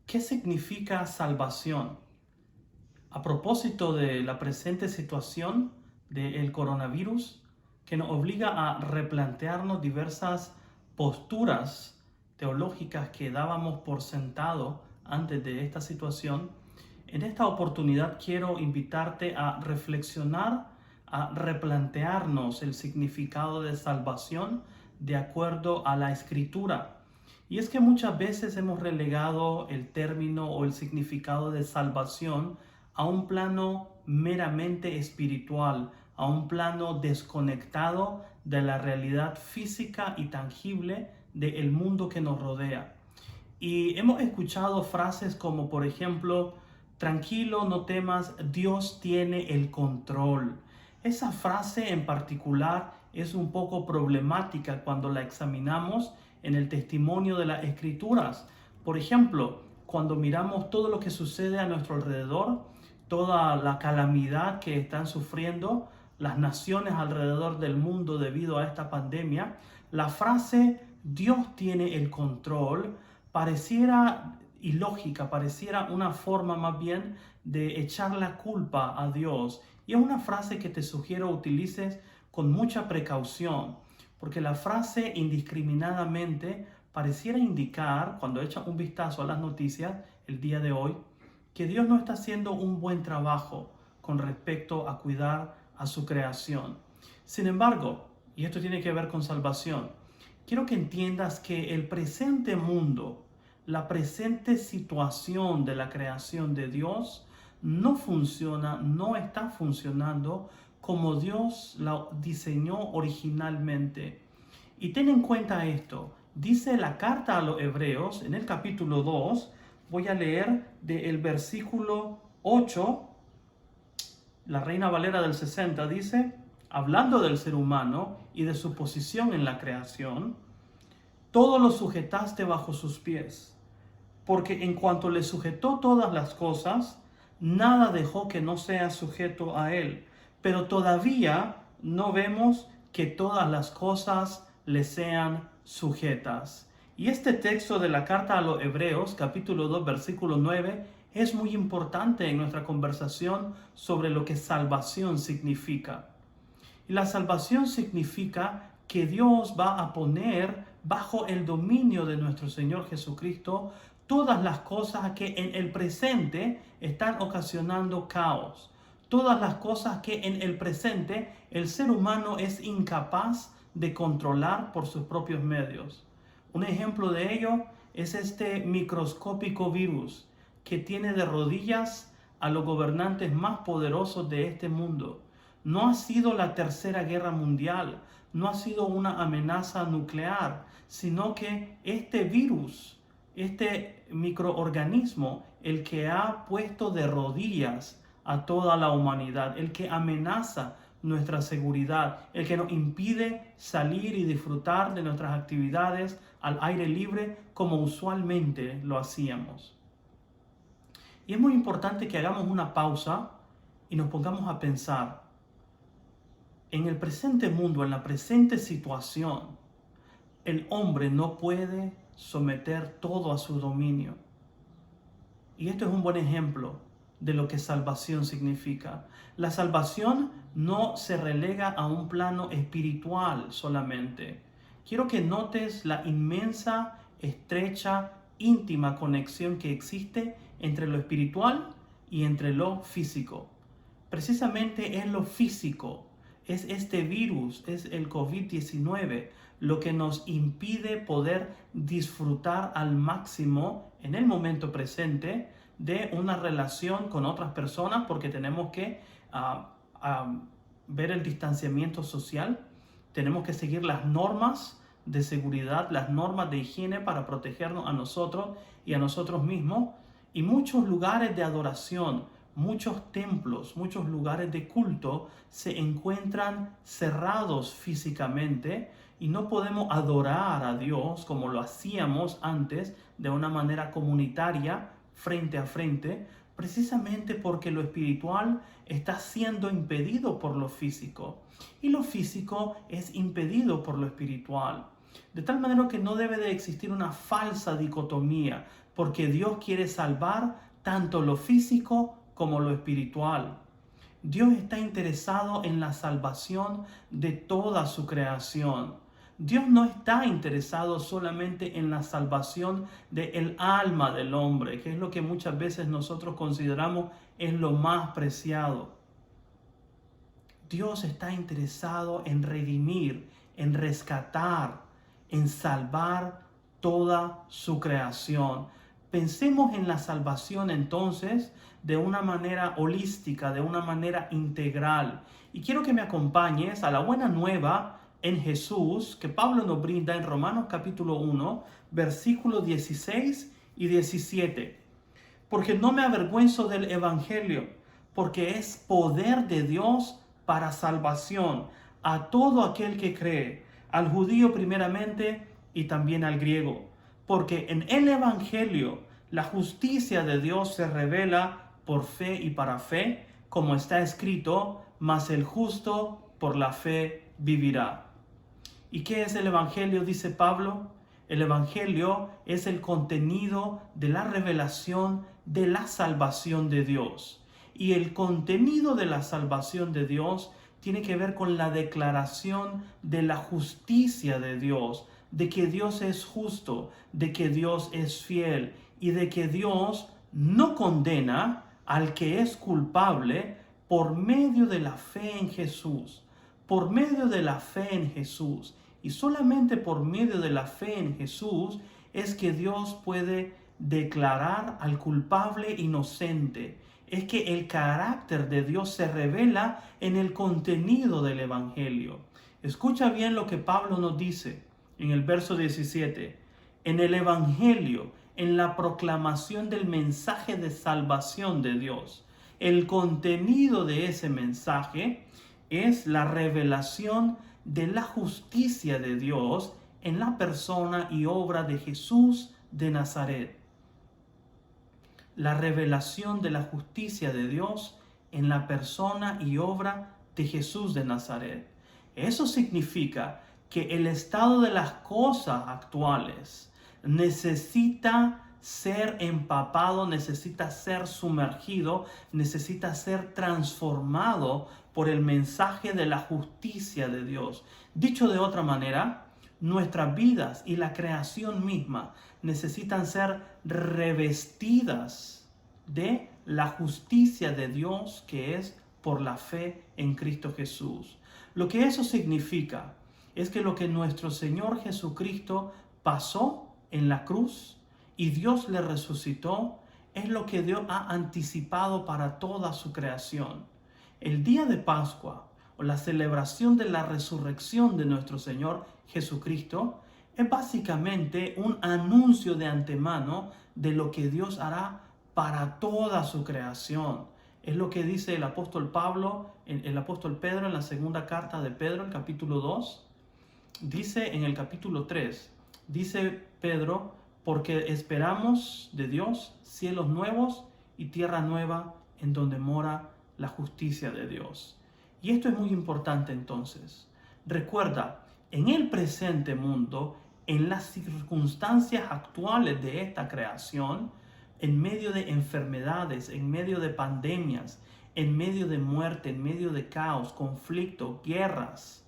¿Qué significa salvación? A propósito de la presente situación del coronavirus, que nos obliga a replantearnos diversas posturas teológicas que dábamos por sentado antes de esta situación, en esta oportunidad quiero invitarte a reflexionar, a replantearnos el significado de salvación de acuerdo a la Escritura. Y es que muchas veces hemos relegado el término o el significado de salvación a un plano meramente espiritual, a un plano desconectado de la realidad física y tangible del mundo que nos rodea. Y hemos escuchado frases como, por ejemplo, tranquilo, no temas, Dios tiene el control. Esa frase en particular es un poco problemática cuando la examinamos en el testimonio de las Escrituras. Por ejemplo, cuando miramos todo lo que sucede a nuestro alrededor, toda la calamidad que están sufriendo las naciones alrededor del mundo debido a esta pandemia, la frase Dios tiene el control pareciera ilógica, pareciera una forma más bien de echar la culpa a Dios. Y es una frase que te sugiero utilices con mucha precaución, porque la frase indiscriminadamente pareciera indicar, cuando echas un vistazo a las noticias el día de hoy, que Dios no está haciendo un buen trabajo con respecto a cuidar a su creación. Sin embargo, y esto tiene que ver con salvación, quiero que entiendas que el presente mundo, la presente situación de la creación de Dios, no funciona, no está funcionando como Dios la diseñó originalmente. Y ten en cuenta esto, dice la carta a los Hebreos en el capítulo 2, voy a leer del versículo 8, la Reina Valera del 60 dice, hablando del ser humano y de su posición en la creación, todo lo sujetaste bajo sus pies, porque en cuanto le sujetó todas las cosas, nada dejó que no sea sujeto a él. Pero todavía no vemos que todas las cosas le sean sujetas. Y este texto de la carta a los Hebreos, capítulo 2, versículo 9, es muy importante en nuestra conversación sobre lo que salvación significa. Y la salvación significa que Dios va a poner bajo el dominio de nuestro Señor Jesucristo todas las cosas que en el presente están ocasionando caos. Todas las cosas que en el presente el ser humano es incapaz de controlar por sus propios medios. Un ejemplo de ello es este microscópico virus que tiene de rodillas a los gobernantes más poderosos de este mundo. No ha sido la Tercera Guerra Mundial, no ha sido una amenaza nuclear, sino que este virus, este microorganismo, el que ha puesto de rodillas a toda la humanidad, el que amenaza nuestra seguridad, el que nos impide salir y disfrutar de nuestras actividades al aire libre como usualmente lo hacíamos. Y es muy importante que hagamos una pausa y nos pongamos a pensar. En el presente mundo, en la presente situación, el hombre no puede someter todo a su dominio. Y esto es un buen ejemplo de lo que salvación significa. La salvación no se relega a un plano espiritual solamente. Quiero que notes la inmensa, estrecha, íntima conexión que existe entre lo espiritual y entre lo físico. Precisamente es lo físico, es este virus, es el COVID-19, lo que nos impide poder disfrutar al máximo en el momento presente de una relación con otras personas, porque tenemos que ver el distanciamiento social, tenemos que seguir las normas de seguridad, las normas de higiene para protegernos a nosotros y a nosotros mismos, y muchos lugares de adoración, muchos templos, muchos lugares de culto se encuentran cerrados físicamente y no podemos adorar a Dios como lo hacíamos antes de una manera comunitaria, frente a frente, precisamente porque lo espiritual está siendo impedido por lo físico y lo físico es impedido por lo espiritual. De tal manera que no debe de existir una falsa dicotomía, porque Dios quiere salvar tanto lo físico como lo espiritual. Dios está interesado en la salvación de toda su creación. Dios no está interesado solamente en la salvación del alma del hombre, que es lo que muchas veces nosotros consideramos es lo más preciado. Dios está interesado en redimir, en rescatar, en salvar toda su creación. Pensemos en la salvación entonces de una manera holística, de una manera integral. Y quiero que me acompañes a la buena nueva en Jesús que Pablo nos brinda en Romanos capítulo 1, versículos 16 y 17. Porque no me avergüenzo del Evangelio, porque es poder de Dios para salvación a todo aquel que cree, al judío primeramente y también al griego. Porque en el Evangelio la justicia de Dios se revela por fe y para fe, como está escrito, mas el justo por la fe vivirá. ¿Y qué es el Evangelio? Dice Pablo. El Evangelio es el contenido de la revelación de la salvación de Dios. Y el contenido de la salvación de Dios tiene que ver con la declaración de la justicia de Dios, de que Dios es justo, de que Dios es fiel y de que Dios no condena al que es culpable por medio de la fe en Jesús. Por medio de la fe en Jesús. Y solamente por medio de la fe en Jesús es que Dios puede declarar al culpable inocente. Es que el carácter de Dios se revela en el contenido del Evangelio. Escucha bien lo que Pablo nos dice en el verso 17. En el Evangelio, en la proclamación del mensaje de salvación de Dios, el contenido de ese mensaje es la revelación de la justicia de Dios en la persona y obra de Jesús de Nazaret. La revelación de la justicia de Dios en la persona y obra de Jesús de Nazaret. Eso significa que el estado de las cosas actuales necesita ser empapado, necesita ser sumergido, necesita ser transformado por el mensaje de la justicia de Dios. Dicho de otra manera, nuestras vidas y la creación misma necesitan ser revestidas de la justicia de Dios que es por la fe en Cristo Jesús. Lo que eso significa es que lo que nuestro Señor Jesucristo pasó en la cruz y Dios le resucitó es lo que Dios ha anticipado para toda su creación. El día de Pascua o la celebración de la resurrección de nuestro Señor Jesucristo es básicamente un anuncio de antemano de lo que Dios hará para toda su creación. Es lo que dice el apóstol Pedro en la segunda carta de Pedro, el capítulo 2. Dice en el capítulo 3, dice Pedro, porque esperamos de Dios cielos nuevos y tierra nueva en donde mora la justicia de Dios. Y esto es muy importante entonces. Recuerda, en el presente mundo, en las circunstancias actuales de esta creación, en medio de enfermedades, en medio de pandemias, en medio de muerte, en medio de caos, conflicto, guerras,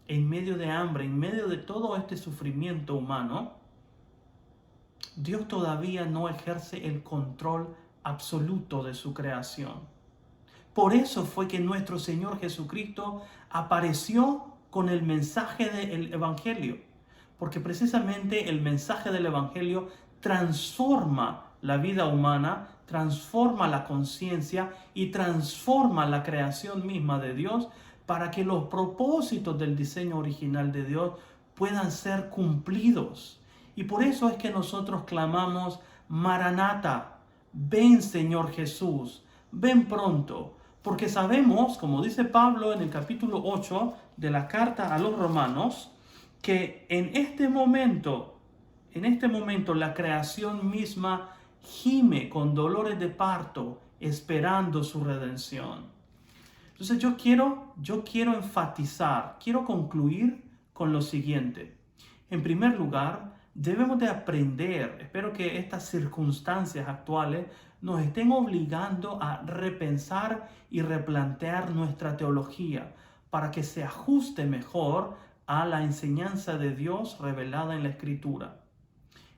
en medio de hambre, en medio de todo este sufrimiento humano, Dios todavía no ejerce el control absoluto de su creación. Por eso fue que nuestro Señor Jesucristo apareció con el mensaje del Evangelio, porque precisamente el mensaje del Evangelio transforma la vida humana, transforma la conciencia y transforma la creación misma de Dios para que los propósitos del diseño original de Dios puedan ser cumplidos. Y por eso es que nosotros clamamos, Maranata, ven Señor Jesús, ven pronto. Porque sabemos, como dice Pablo en el capítulo 8 de la carta a los Romanos, que en este momento la creación misma gime con dolores de parto, esperando su redención. Entonces yo quiero enfatizar, quiero concluir con lo siguiente. En primer lugar, Debemos de aprender, espero que estas circunstancias actuales nos estén obligando a repensar y replantear nuestra teología para que se ajuste mejor a la enseñanza de Dios revelada en la Escritura.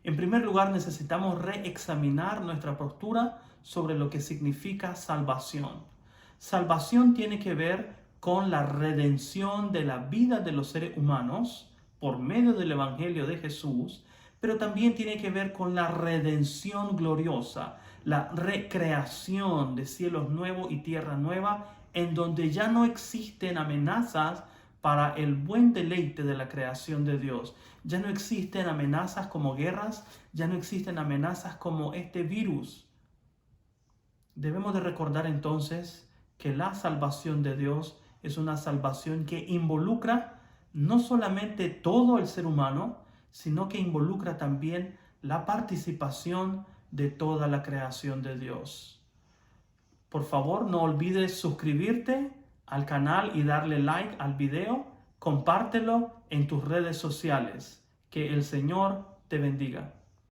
En primer lugar, necesitamos reexaminar nuestra postura sobre lo que significa salvación. Salvación tiene que ver con la redención de la vida de los seres humanos por medio del Evangelio de Jesús, pero también tiene que ver con la redención gloriosa, la recreación de cielos nuevos y tierra nueva, en donde ya no existen amenazas para el buen deleite de la creación de Dios. Ya no existen amenazas como guerras, ya no existen amenazas como este virus. Debemos de recordar entonces que la salvación de Dios es una salvación que involucra no solamente todo el ser humano, sino que involucra también la participación de toda la creación de Dios. Por favor, no olvides suscribirte al canal y darle like al video. Compártelo en tus redes sociales. Que el Señor te bendiga.